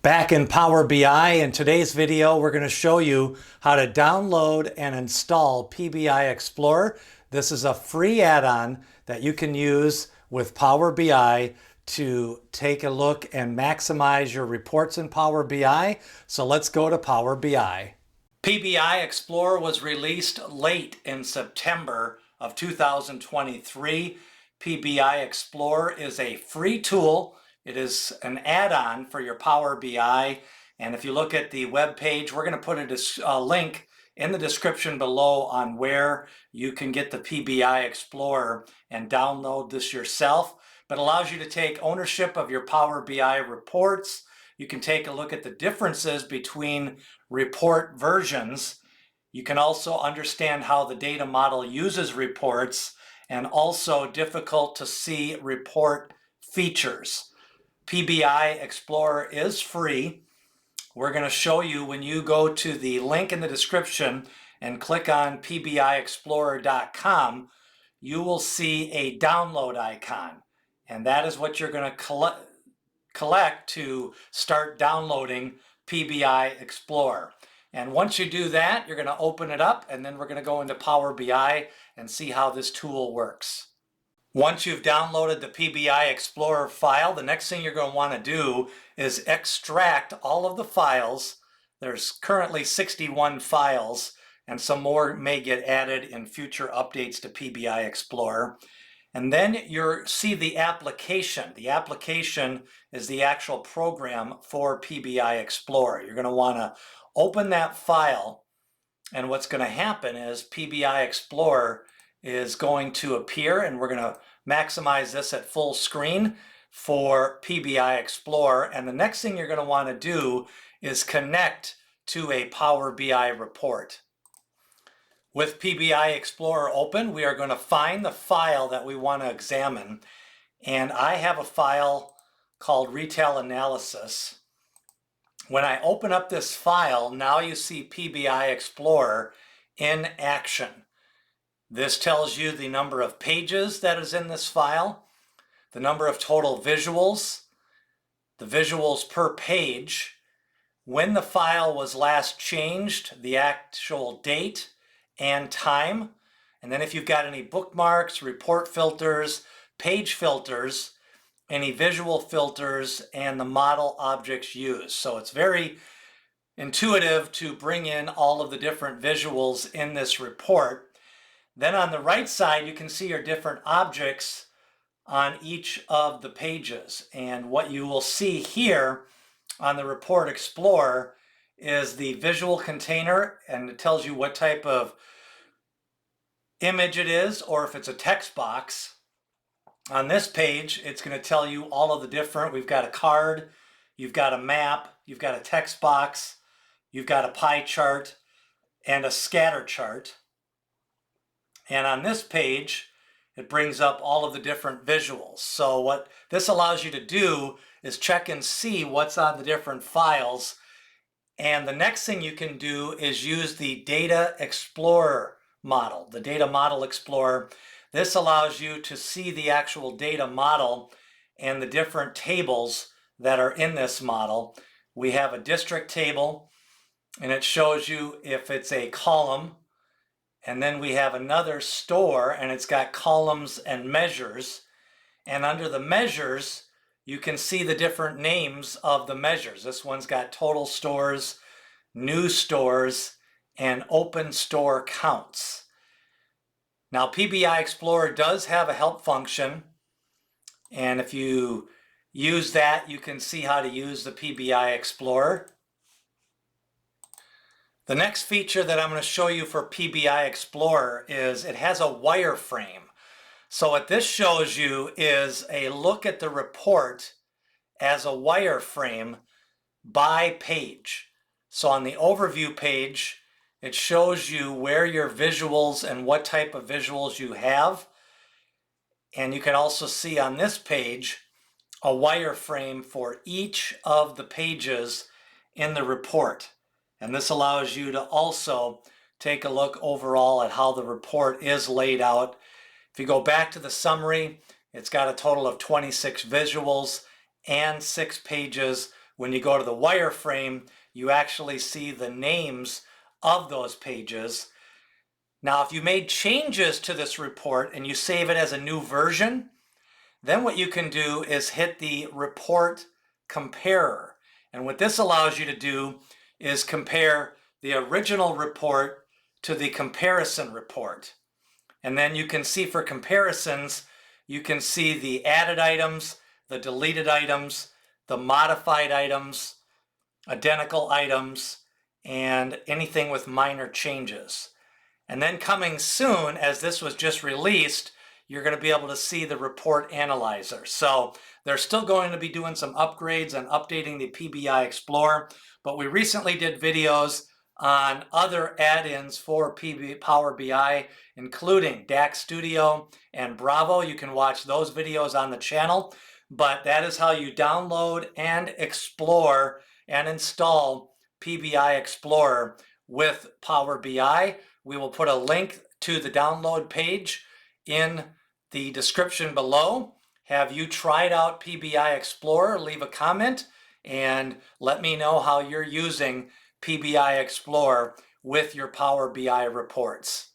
Back in Power BI, in today's video, we're going to show you how to download and install PBI Explorer. This is a free add-on that you can use with Power BI to take a look and maximize your reports in Power BI. So let's go to Power BI. PBI Explorer was released late in September of 2023. PBI Explorer is a free tool. It is an add-on for your Power BI. And if you look at the web page, we're going to put a link in the description below on where you can get the PBI Explorer and download this yourself. But it allows you to take ownership of your Power BI reports. You can take a look at the differences between report versions. You can also understand how the data model uses reports and also difficult to see report features. PBI Explorer is free. We're going to show you when you go to the link in the description and click on pbiexplorer.com, you will see a download icon. And that is what you're going to collect to start downloading PBI Explorer. And once you do that, you're going to open it up, and then we're going to go into Power BI and see how this tool works. Once you've downloaded the PBI Explorer file, the next thing you're going to want to do is extract all of the files. There's currently 61 files, and some more may get added in future updates to PBI Explorer. And then you'll see the application. The application is the actual program for PBI Explorer. You're going to want to open that file, and what's going to happen is PBI Explorer is going to appear, and we're going to maximize this at full screen for PBI Explorer. And the next thing you're going to want to do is connect to a Power BI report. With PBI Explorer open, we are going to find the file that we want to examine. And I have a file called Retail Analysis. When I open up this file, now you see PBI Explorer in action. This tells you the number of pages that is in this file, the number of total visuals, the visuals per page, when the file was last changed, the actual date and time, and then if you've got any bookmarks, report filters, page filters, any visual filters, and the model objects used. So it's very intuitive to bring in all of the different visuals in this report. Then on the right side, you can see your different objects on each of the pages. And what you will see here on the Report Explorer is the visual container, and it tells you what type of image it is, or if it's a text box. On this page, it's going to tell you all of the different, we've got a card, you've got a map, you've got a text box, you've got a pie chart, and a scatter chart. And on this page, it brings up all of the different visuals. So what this allows you to do is check and see what's on the different files. And the next thing you can do is use the Data Explorer model, the Data Model Explorer. This allows you to see the actual data model and the different tables that are in this model. We have a district table, and it shows you if it's a column. And then we have another store, and it's got columns and measures. And under the measures, you can see the different names of the measures. This one's got total stores, new stores, and open store counts. Now, PBI Explorer does have a help function. And if you use that, you can see how to use the PBI Explorer. The next feature that I'm going to show you for PBI Explorer is it has a wireframe. So what this shows you is a look at the report as a wireframe by page. So on the overview page, it shows you where your visuals and what type of visuals you have. And you can also see on this page a wireframe for each of the pages in the report. And this allows you to also take a look overall at how the report is laid out. If you go back to the summary, it's got a total of 26 visuals and 6 pages when you go to the wireframe, you actually see the names of those pages. Now, if you made changes to this report and you save it as a new version, then what you can do is hit the report comparer. And what this allows you to do is compare the original report to the comparison report. And then you can see for comparisons, you can see the added items, the deleted items, the modified items, identical items, and anything with minor changes. And then coming soon, as this was just released, you're going to be able to see the report analyzer. So they're still going to be doing some upgrades and updating the PBI Explorer, but we recently did videos on other add-ins for Power BI, including DAX Studio and Bravo. You can watch those videos on the channel, but that is how you download and explore and install PBI Explorer with Power BI. We will put a link to the download page in the description below. Have you tried out PBI Explorer? Leave a comment and let me know how you're using PBI Explorer with your Power BI reports.